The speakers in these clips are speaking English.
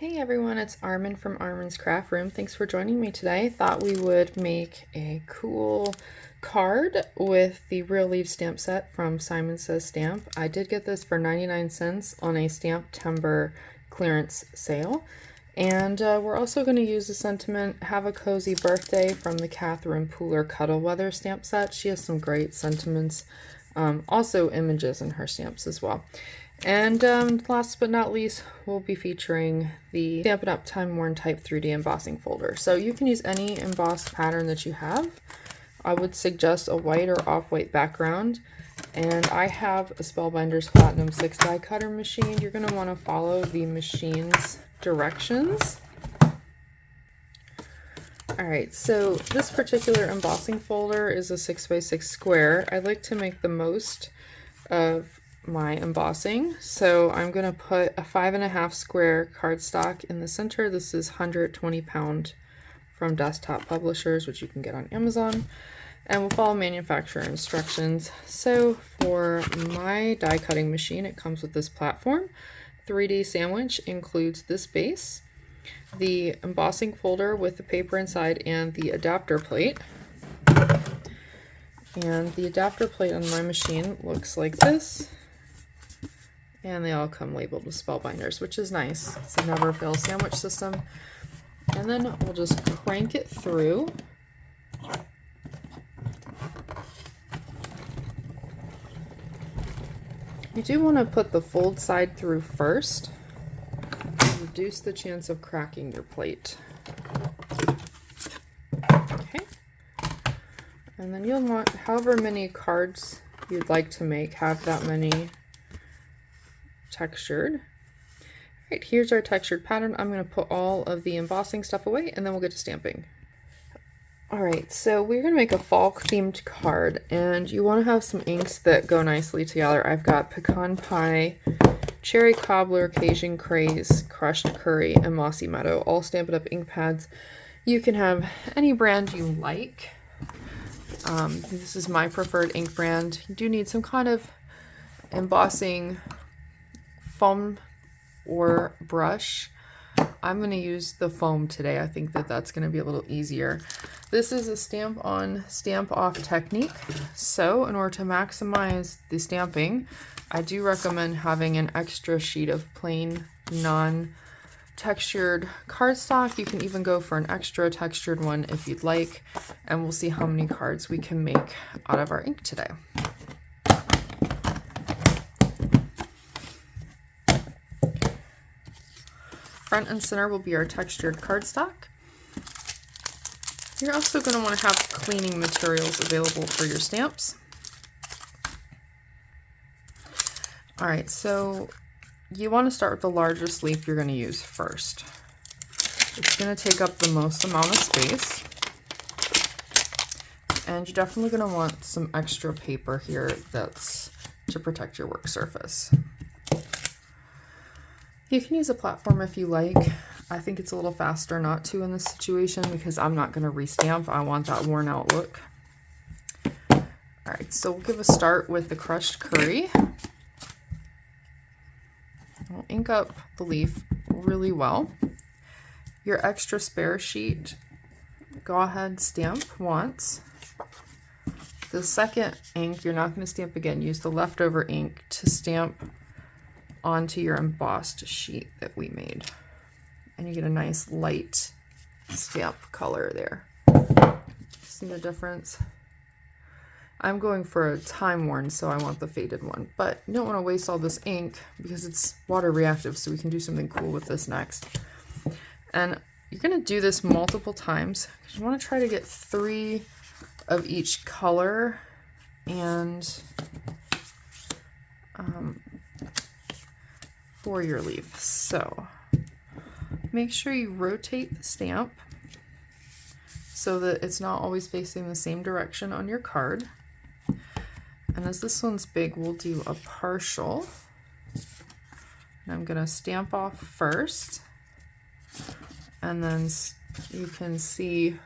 Hey everyone, it's Armen from ArmensCraftRoom. Thanks for joining me today. Thought we would make a cool card with the Real Leaf stamp set from Simon Says Stamp. I did get this for 99 cents on a Stamp Timber clearance sale. And we're also going to use the sentiment Have a Cozy Birthday from the Catherine Pooler Cuddle Weather stamp set. She has some great sentiments, also images in her stamps as well. And last but not least, we'll be featuring the Stampin' Up! Timeworn Type 3D embossing folder. So you can use any embossed pattern that you have. I would suggest a white or off-white background. And I have a Spellbinders Platinum 6 die cutter machine. You're going to want to follow the machine's directions. Alright, so this particular embossing folder is a 6x6 square. I like to make the most of my embossing, so I'm going to put a 5.5 square cardstock in the center. This is 120 pound from Desktop Publishers, which you can get on Amazon, and we'll follow manufacturer instructions. So for my die cutting machine, it comes with this platform. 3D sandwich includes this base, the embossing folder with the paper inside, and the adapter plate. And the adapter plate on my machine looks like this. And they all come labeled with Spellbinders, which is nice. It's a never fail sandwich system. And then we'll just crank it through. You do want to put the fold side through first to reduce the chance of cracking your plate. Okay. And then you'll want however many cards you'd like to make, have that many textured. Alright, here's our textured pattern. I'm going to put all of the embossing stuff away and then we'll get to stamping. Alright, so we're going to make a fall themed card, and you want to have some inks that go nicely together. I've got Pecan Pie, Cherry Cobbler, Cajun, Craze, Crushed Curry, and Mossy Meadow, all Stampin' Up! Ink pads. You can have any brand you like. This is my preferred ink brand. You do need some kind of embossing foam or brush. I'm going to use the foam today. I think that that's going to be a little easier. This is a stamp on, stamp off technique. So in order to maximize the stamping, I do recommend having an extra sheet of plain non-textured cardstock. You can even go for an extra textured one if you'd like, and we'll see how many cards we can make out of our ink today. Front and center will be our textured cardstock. You're also going to want to have cleaning materials available for your stamps. Alright, so you want to start with the largest leaf you're going to use first. It's going to take up the most amount of space. And you're definitely going to want some extra paper here that's to protect your work surface. You can use a platform if you like. I think it's a little faster not to in this situation because I'm not going to restamp. I want that worn out look. Alright, so we'll give a start with the crushed curry. We'll ink up the leaf really well. Your extra spare sheet, go ahead, stamp once. The second ink, you're not going to stamp again. Use the leftover ink to stamp onto your embossed sheet that we made, and you get a nice light stamp color there. See the difference? I'm going for a Timeworn, so I want the faded one, but you don't want to waste all this ink because it's water reactive, so we can do something cool with this next. And you're going to do this multiple times. You want to try to get 3 of each color, and for your leaf. So make sure you rotate the stamp so that it's not always facing the same direction on your card. And as this one's big, we'll do a partial. And I'm going to stamp off first, and then you can see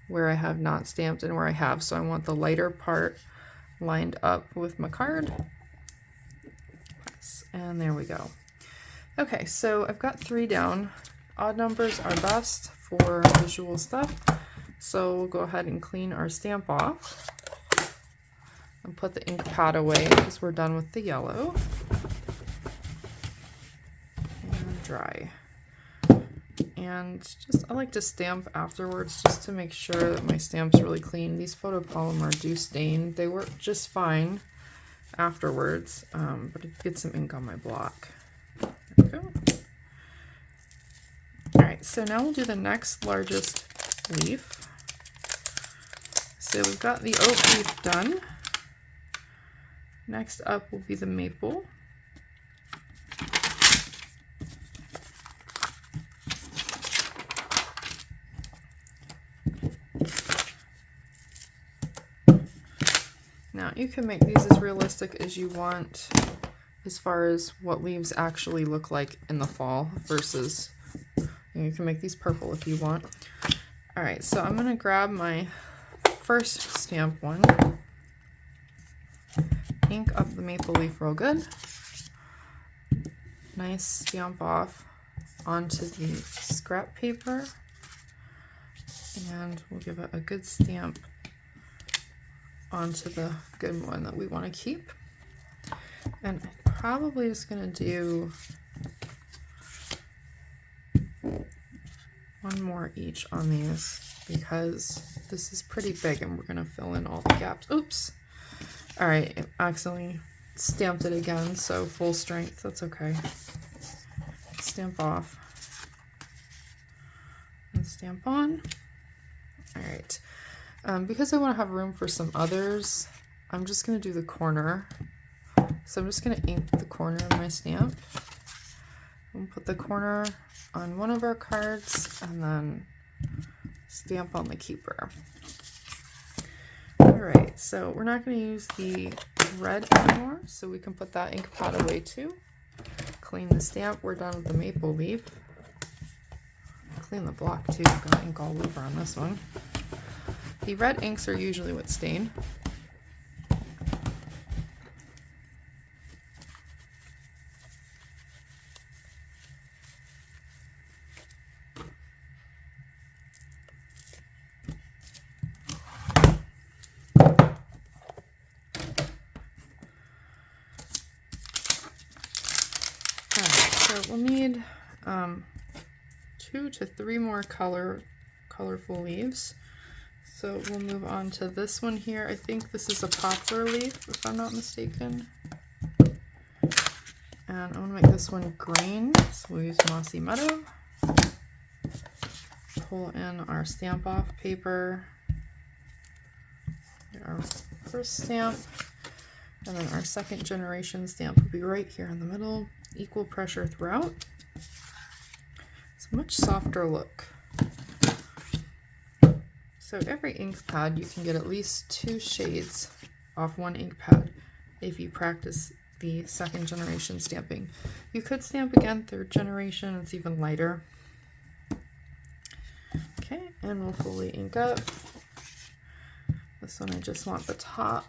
where I have not stamped and where I have. So I want the lighter part lined up with my card. Press And there we go. Okay, so I've got 3 down. Odd numbers are best for visual stuff. So we'll go ahead and clean our stamp off and put the ink pad away because we're done with the yellow. And dry. And I like to stamp afterwards just to make sure that my stamp's really clean. These photopolymer do stain. They work just fine afterwards, but it gets some ink on my block. There we go. Alright, so now we'll do the next largest leaf. So we've got the oak leaf done. Next up will be the maple. Now you can make these as realistic as you want as far as what leaves actually look like in the fall versus, you can make these purple if you want. Alright, so I'm going to grab my first stamp one, ink up the maple leaf real good, nice stamp off onto the scrap paper, and we'll give it a good stamp onto the good one that we want to keep. And I'm probably just going to do one more each on these because this is pretty big and we're going to fill in all the gaps. Oops! Alright, I accidentally stamped it again, so full strength, that's okay. Stamp off and stamp on. Alright. Because I want to have room for some others, I'm just going to do the corner. So I'm just going to ink the corner of my stamp. We'll put the corner on one of our cards and then stamp on the keeper. Alright, so we're not going to use the red anymore, so we can put that ink pad away too. Clean the stamp. We're done with the maple leaf. Clean the block too. Got ink all over on this one. The red inks are usually what stain. So we'll need 2 to 3 more colorful leaves. So we'll move on to this one here. I think this is a poplar leaf, if I'm not mistaken. And I want to make this one green, so we'll use Mossy Meadow. Pull in our stamp off paper. Get our first stamp. And then our second generation stamp will be right here in the middle. Equal pressure throughout. It's a much softer look. So every ink pad you can get at least 2 shades off one ink pad if you practice the second generation stamping. You could stamp again 3rd generation, it's even lighter. Okay, and we'll fully ink up. This one I just want the top.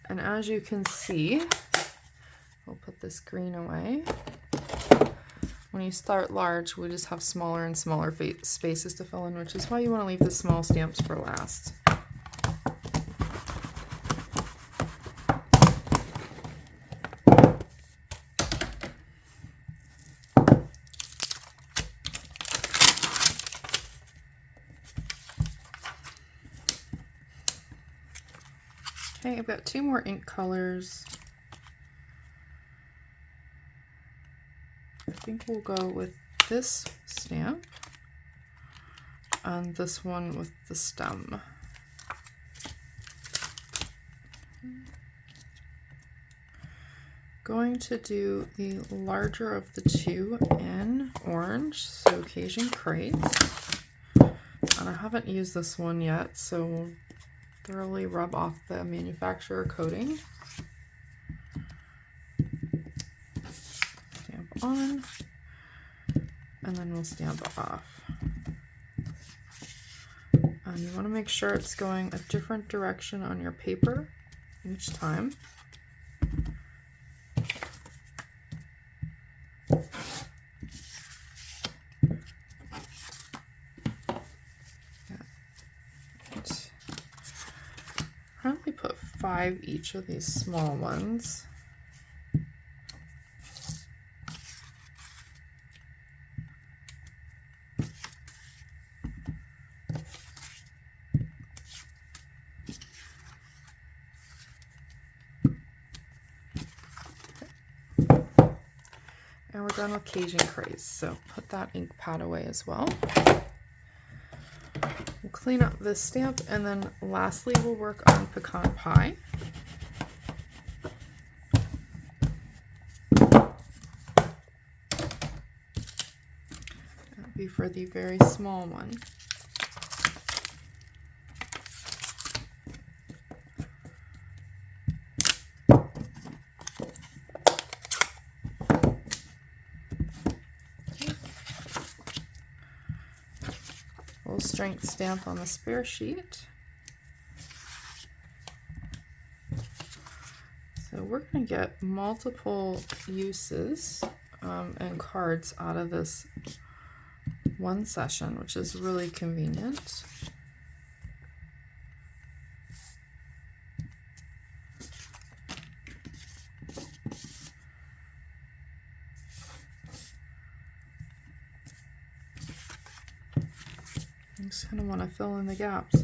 And as you can see, we'll put this green away. When you start large, we just have smaller and smaller spaces to fill in, which is why you want to leave the small stamps for last. Okay, I've got 2 more ink colors. I think we'll go with this stamp and this one with the stem. Going to do the larger of the 2 in orange, so Cajun Craze. And I haven't used this one yet, so we'll thoroughly rub off the manufacturer coating. Stamp on, and then we'll stamp off. And you want to make sure it's going a different direction on your paper each time. Probably put 5 each of these small ones. And we're done with Cajun Craze, so put that ink pad away as well. We'll clean up this stamp, and then lastly we'll work on Pecan Pie. That'll be for the very small one. Full strength stamp on the spare sheet. So we're going to get multiple uses and cards out of this one session, which is really convenient. I just kind of want to fill in the gaps.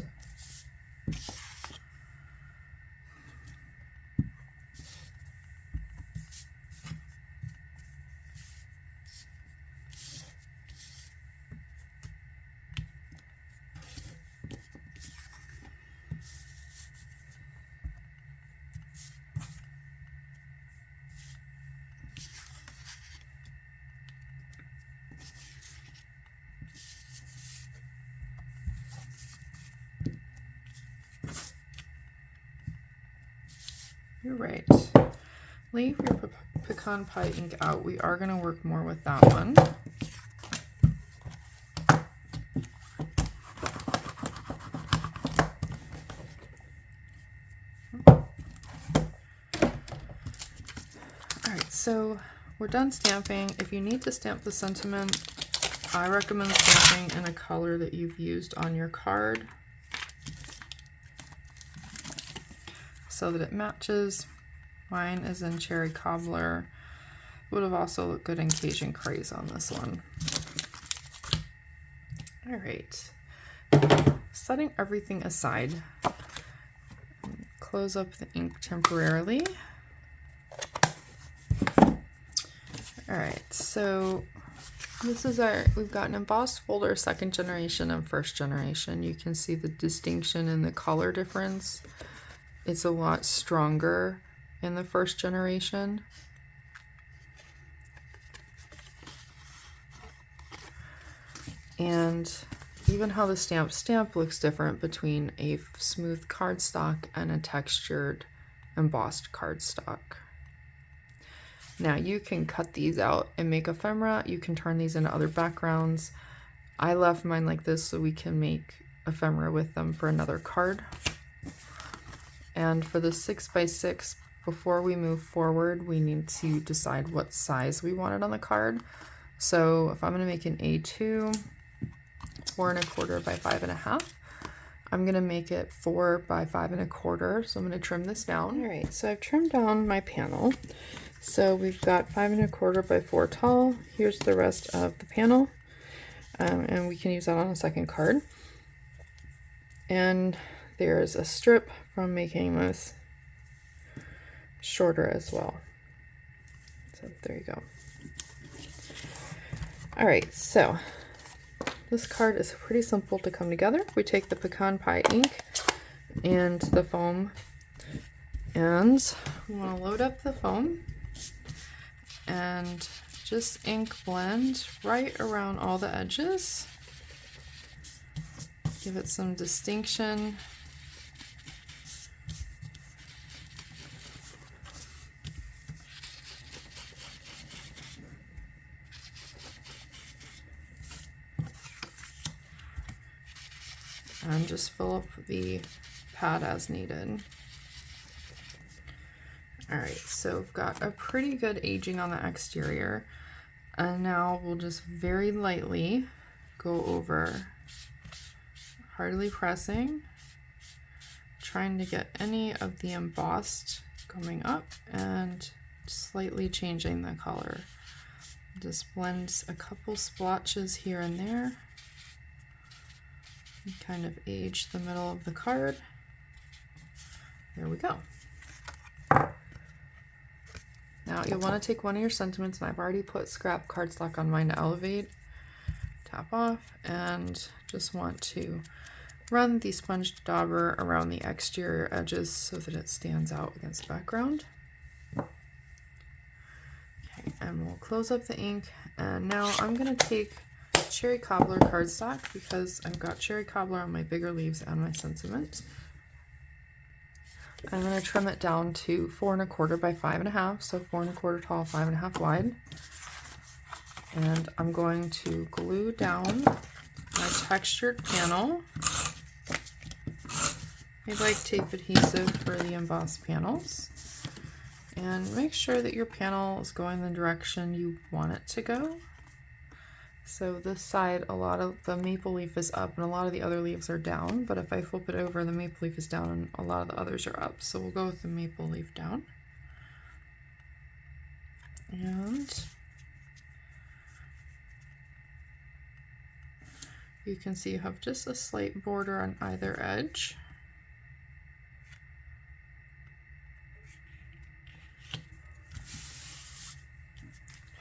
You're right. Leave your pecan pie ink out. We are going to work more with that one. Alright, so we're done stamping. If you need to stamp the sentiment, I recommend stamping in a color that you've used on your card, so that it matches. Mine is in Cherry Cobbler. Would have also looked good in Cajun Craze on this one. All right, setting everything aside, close up the ink temporarily. All right, so this is we've got an embossed folder, 2nd generation and 1st generation. You can see the distinction in the color difference. It's a lot stronger in the 1st generation. And even how the stamp looks different between a smooth cardstock and a textured embossed cardstock. Now you can cut these out and make ephemera. You can turn these into other backgrounds. I left mine like this so we can make ephemera with them for another card. And for the 6x6, before we move forward, we need to decide what size we want it on the card. So if I'm going to make an A2, 4 1/4 by 5 1/2, I'm going to make it 4 by 5 1/4. So I'm going to trim this down. All right, so I've trimmed down my panel. So we've got 5 1/4 by 4 tall. Here's the rest of the panel. And we can use that on a second card. And there's a strip from making this shorter as well. So there you go. All right, so this card is pretty simple to come together. We take the pecan pie ink and the foam, and we want to load up the foam and just ink blend right around all the edges. Give it some distinction. and just fill up the pad as needed. Alright, so we've got a pretty good aging on the exterior, and now we'll just very lightly go over, hardly pressing, trying to get any of the embossed coming up and slightly changing the color. Just blend a couple splotches here and there and kind of age the middle of the card. There we go. Now you'll want to take one of your sentiments, and I've already put scrap cardstock on mine to elevate. Tap off, and just want to run the sponge dauber around the exterior edges so that it stands out against the background. Okay, and we'll close up the ink, and now I'm going to take cherry cobbler cardstock because I've got cherry cobbler on my bigger leaves and my sentiment. I'm going to trim it down to 4 1/4 by 5 1/2, so 4 1/4 tall, 5 1/2 wide. And I'm going to glue down my textured panel. I like tape adhesive for the embossed panels. And make sure that your panel is going the direction you want it to go. So this side, a lot of the maple leaf is up and a lot of the other leaves are down, but if I flip it over, the maple leaf is down and a lot of the others are up. So we'll go with the maple leaf down. And you can see you have just a slight border on either edge.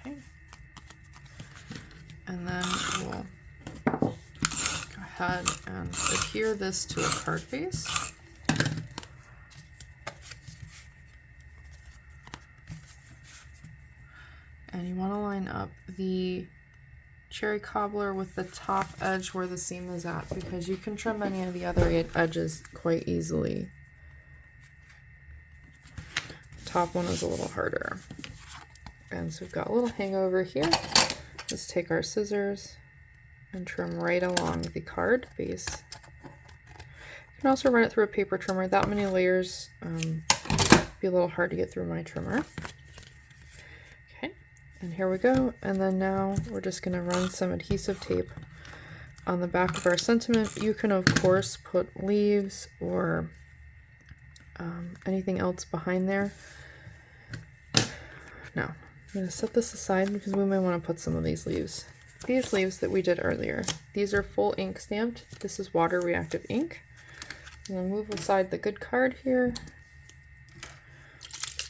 Okay. And then we'll go ahead and adhere this to a card base. And you want to line up the cherry cobbler with the top edge where the seam is at, because you can trim any of the other edges quite easily. The top one is a little harder. And so we've got a little hangover here. Let's take our scissors and trim right along the card base. You can also run it through a paper trimmer. That many layers be a little hard to get through my trimmer. Okay, and here we go. And then now we're just going to run some adhesive tape on the back of our sentiment. You can of course put leaves or anything else behind there. Now I'm going to set this aside because we may want to put some of these leaves. These leaves that we did earlier, these are full ink stamped. This is water reactive ink. I'm going to move aside the good card here.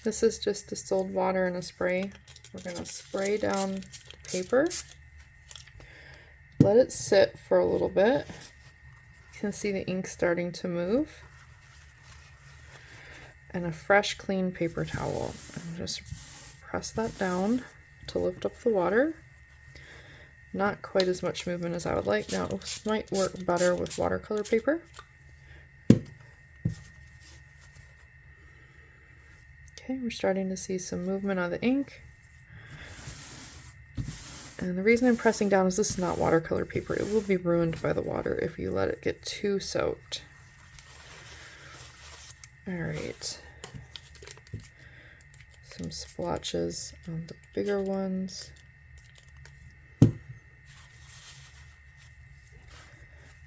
This is just distilled water in a spray. We're going to spray down the paper. Let it sit for a little bit. You can see the ink starting to move. And a fresh, clean paper towel. And just press that down to lift up the water. Not quite as much movement as I would like. Now, this might work better with watercolor paper. Okay, we're starting to see some movement of the ink. And the reason I'm pressing down is this is not watercolor paper. It will be ruined by the water if you let it get too soaked. All right. Some splotches on the bigger ones.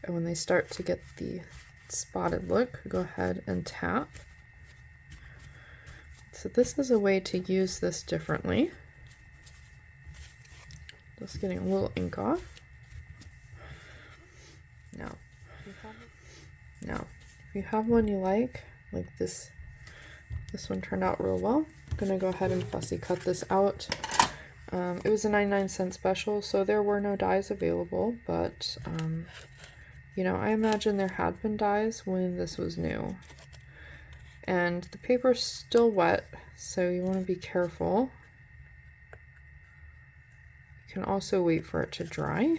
And when they start to get the spotted look, go ahead and tap. So this is a way to use this differently. Just getting a little ink off. Now, if you have one you like this one turned out real well. I'm gonna go ahead and fussy cut this out. It was a 99-cent special, so there were no dies available, but you know, I imagine there had been dies when this was new. And the paper's still wet, so you want to be careful. You can also wait for it to dry.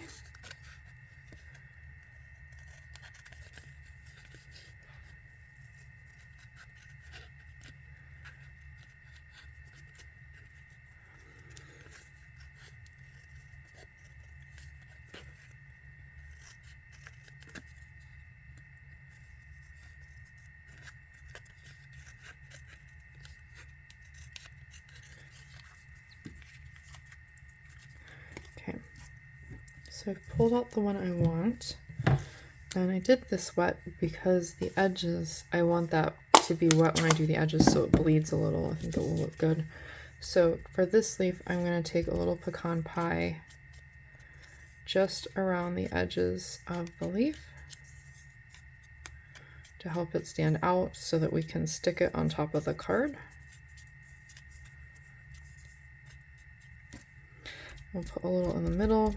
So I've pulled out the one I want, and I did this wet because the edges, I want that to be wet when I do the edges so it bleeds a little. I think it will look good. So for this leaf, I'm going to take a little pecan pie just around the edges of the leaf to help it stand out so that we can stick it on top of the card. We'll put a little in the middle,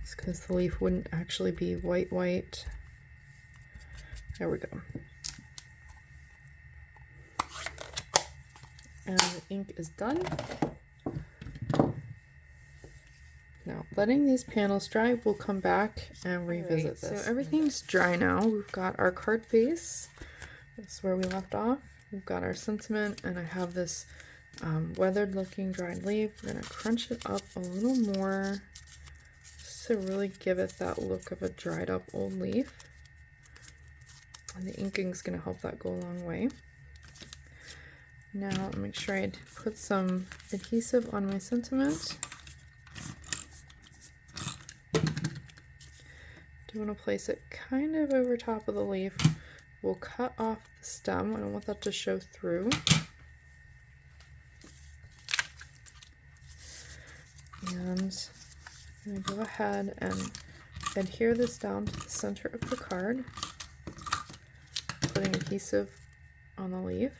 just because the leaf wouldn't actually be white. There we go. And the ink is done. Now, letting these panels dry, we'll come back and revisit this. So everything's dry now. We've got our card base. That's where we left off. We've got our sentiment, and I have this weathered looking dried leaf. We're going to crunch it up a little more just to really give it that look of a dried up old leaf. And the inking's going to help that go a long way. Now, I'll make sure I put some adhesive on my sentiment. Do want to place it kind of over top of the leaf. We'll cut off the stem. I don't want that to show through. And I'm going to go ahead and adhere this down to the center of the card, putting adhesive on the leaf.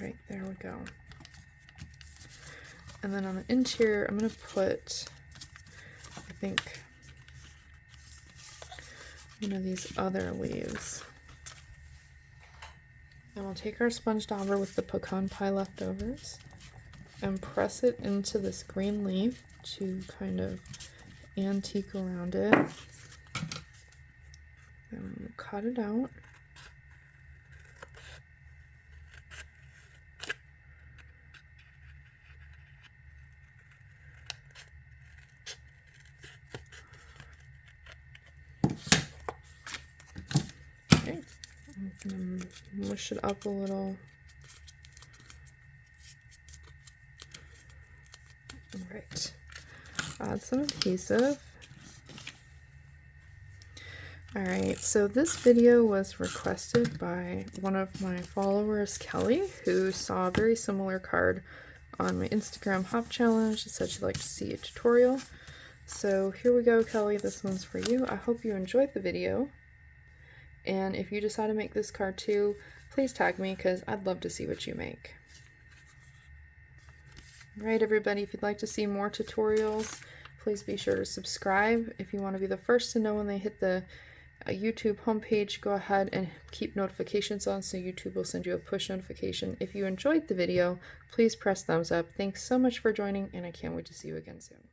Right, there we go. And then on the interior, I'm going to put, I think, one of these other leaves. And we'll take our sponge dauber with the pecan pie leftovers and press it into this green leaf to kind of antique around it. And we'll cut it out. And mush it up a little. All right, add some adhesive. All right, so this video was requested by one of my followers, Kelly, who saw a very similar card on my Instagram Hop Challenge. She said she'd like to see a tutorial. So here we go, Kelly, this one's for you. I hope you enjoyed the video. And if you decide to make this card too, please tag me because I'd love to see what you make. Alright everybody, if you'd like to see more tutorials, please be sure to subscribe. If you want to be the first to know when they hit the YouTube homepage, go ahead and keep notifications on so YouTube will send you a push notification. If you enjoyed the video, please press thumbs up. Thanks so much for joining, and I can't wait to see you again soon.